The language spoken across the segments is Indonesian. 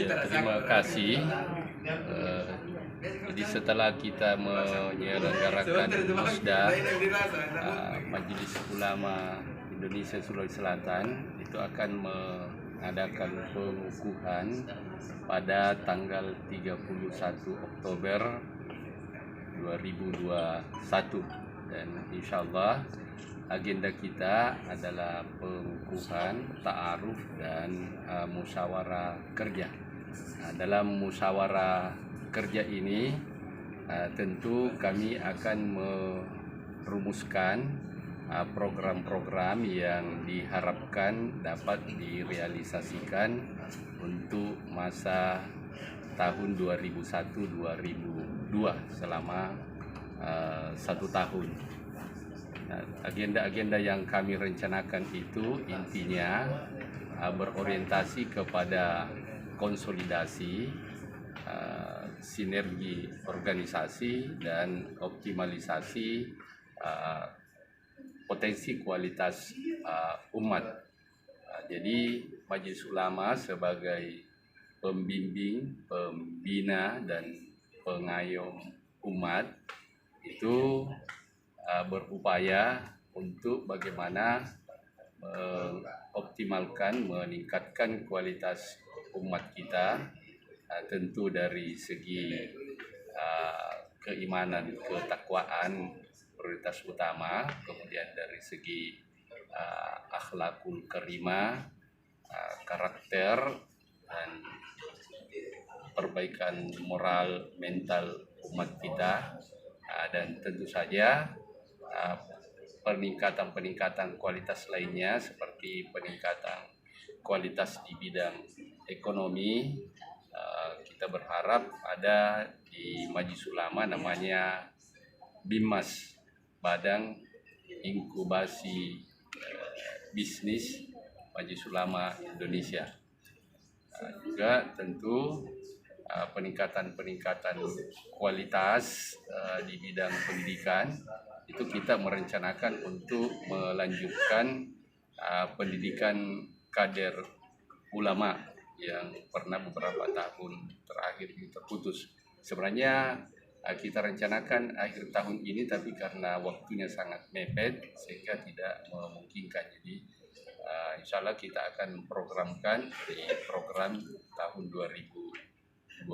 Terima kasih. Jadi setelah kita menyelenggarakan musda Majelis Ulama Indonesia Sulawesi Selatan itu akan mengadakan pengukuhan pada tanggal 31 Oktober 2021 dan insyaallah agenda kita adalah pengukuhan, ta'aruf dan musyawarah kerja. Dalam musyawarah kerja ini tentu kami akan merumuskan program-program yang diharapkan dapat direalisasikan untuk masa tahun 2001-2002 selama 1 tahun. Agenda-agenda yang kami rencanakan itu intinya berorientasi kepada konsolidasi, sinergi organisasi dan optimalisasi potensi kualitas umat. Jadi Majelis Ulama sebagai pembimbing, pembina dan pengayom umat itu berupaya untuk bagaimana mengoptimalkan, meningkatkan kualitas umat kita, tentu dari segi keimanan, ketakwaan prioritas utama, kemudian dari segi akhlakul karimah, karakter dan perbaikan moral mental umat kita, dan tentu saja peningkatan kualitas lainnya seperti peningkatan kualitas di bidang ekonomi. Kita berharap ada di Majelis Ulama namanya BIMAS, Badan Inkubasi Bisnis Majelis Ulama Indonesia. Juga tentu peningkatan kualitas di bidang pendidikan itu kita merencanakan untuk melanjutkan pendidikan kader ulama yang pernah beberapa tahun terakhir ini terputus. Sebenarnya kita rencanakan akhir tahun ini, tapi karena waktunya sangat mepet sehingga tidak memungkinkan. Jadi insya Allah kita akan programkan di program tahun 2022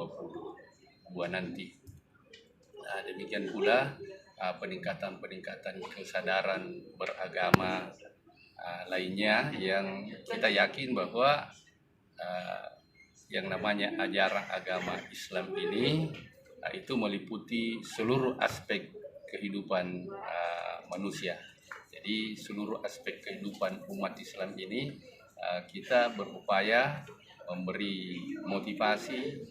nanti. Demikian pula peningkatan kesadaran beragama lainnya yang kita yakin bahwa yang namanya ajaran agama Islam ini itu meliputi seluruh aspek kehidupan manusia. Jadi seluruh aspek kehidupan umat Islam ini kita berupaya memberi motivasi,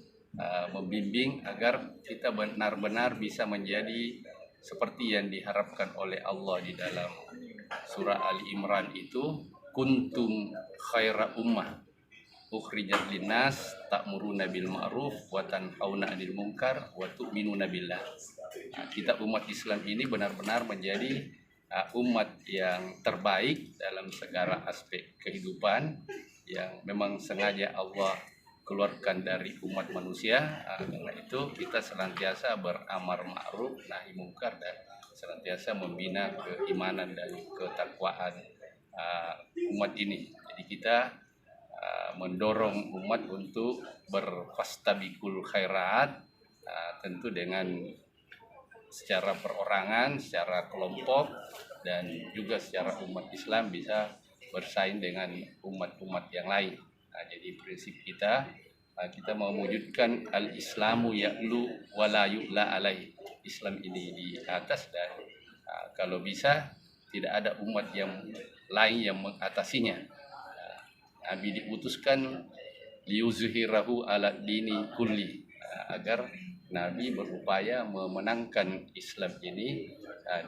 membimbing agar kita benar-benar bisa menjadi seperti yang diharapkan oleh Allah di dalam surah Ali Imran itu, kuntum khaira ummah ukhrijat linnas ta'muruna bil ma'ruf wa tanhauna 'anil munkar wa tu'minuna billah. Kita umat Islam ini benar-benar menjadi umat yang terbaik dalam segala aspek kehidupan yang memang sengaja Allah keluarkan dari umat manusia. Karena itu kita senantiasa beramar ma'ruf nahi munkar dan senantiasa membina keimanan dan ketakwaan umat ini. Jadi kita mendorong umat untuk berfastabiqul khairat, tentu dengan secara perorangan, secara kelompok dan juga secara umat Islam bisa bersaing dengan umat-umat yang lain. Jadi prinsip kita mau mewujudkan al-Islamu ya'lu wa la yu'la alaih. Islam ini di atas dan kalau bisa tidak ada umat yang lain yang mengatasinya. Nabi diutuskan liyuzhirahu ala dini kulli, agar Nabi berupaya memenangkan Islam ini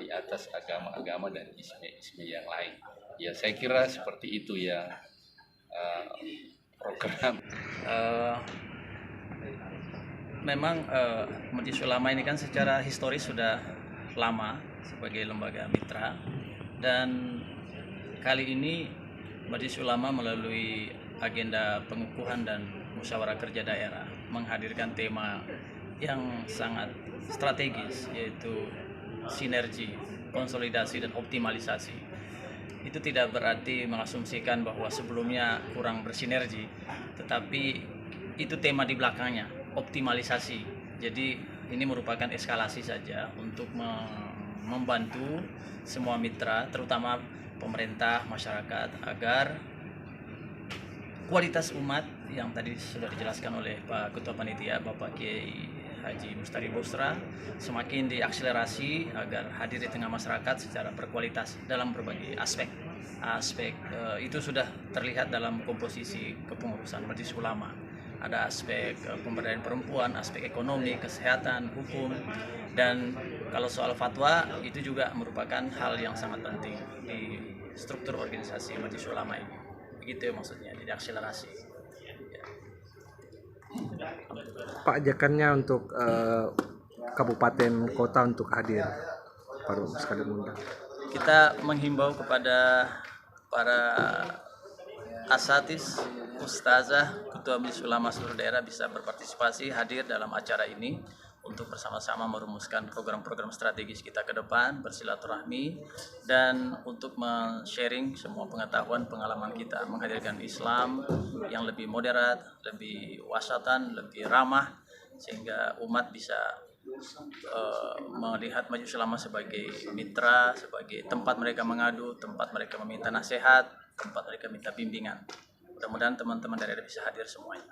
di atas agama-agama dan isme-isme yang lain. Ya saya kira seperti itu ya program. Memang Majelis Ulama ini kan secara historis sudah lama sebagai lembaga mitra, dan kali ini Majelis Ulama melalui agenda pengukuhan dan musyawarah kerja daerah menghadirkan tema yang sangat strategis, yaitu sinergi, konsolidasi, dan optimalisasi. Itu tidak berarti mengasumsikan bahwa sebelumnya kurang bersinergi, tetapi itu tema di belakangnya, optimalisasi. Jadi ini merupakan eskalasi saja untuk membantu semua mitra, terutama pemerintah, masyarakat, agar kualitas umat yang tadi sudah dijelaskan oleh Pak Ketua Panitia, Bapak Kiai Haji Mustari Busra, semakin diakselerasi agar hadir di tengah masyarakat secara berkualitas dalam berbagai aspek. Itu sudah terlihat dalam komposisi kepengurusan Majelis Ulama. Ada aspek pemberdayaan perempuan, aspek ekonomi, kesehatan, hukum, dan kalau soal fatwa itu juga merupakan hal yang sangat penting di struktur organisasi Majelis Ulama ini. Begitu maksudnya, jadi akselerasi. Pak, ajakannya untuk kabupaten kota untuk hadir pada sekali undang. Kita menghimbau kepada para asatis, ustazah, ketua majelis ulama seluruh daerah bisa berpartisipasi hadir dalam acara ini untuk bersama-sama merumuskan program-program strategis kita ke depan, bersilaturahmi, dan untuk men-sharing semua pengetahuan, pengalaman kita, menghadirkan Islam yang lebih moderat, lebih wasatan, lebih ramah, sehingga umat bisa melihat Majelis Ulama sebagai mitra, sebagai tempat mereka mengadu, tempat mereka meminta nasihat, tempat mereka minta bimbingan. Mudah-mudahan teman-teman daerah bisa hadir semuanya.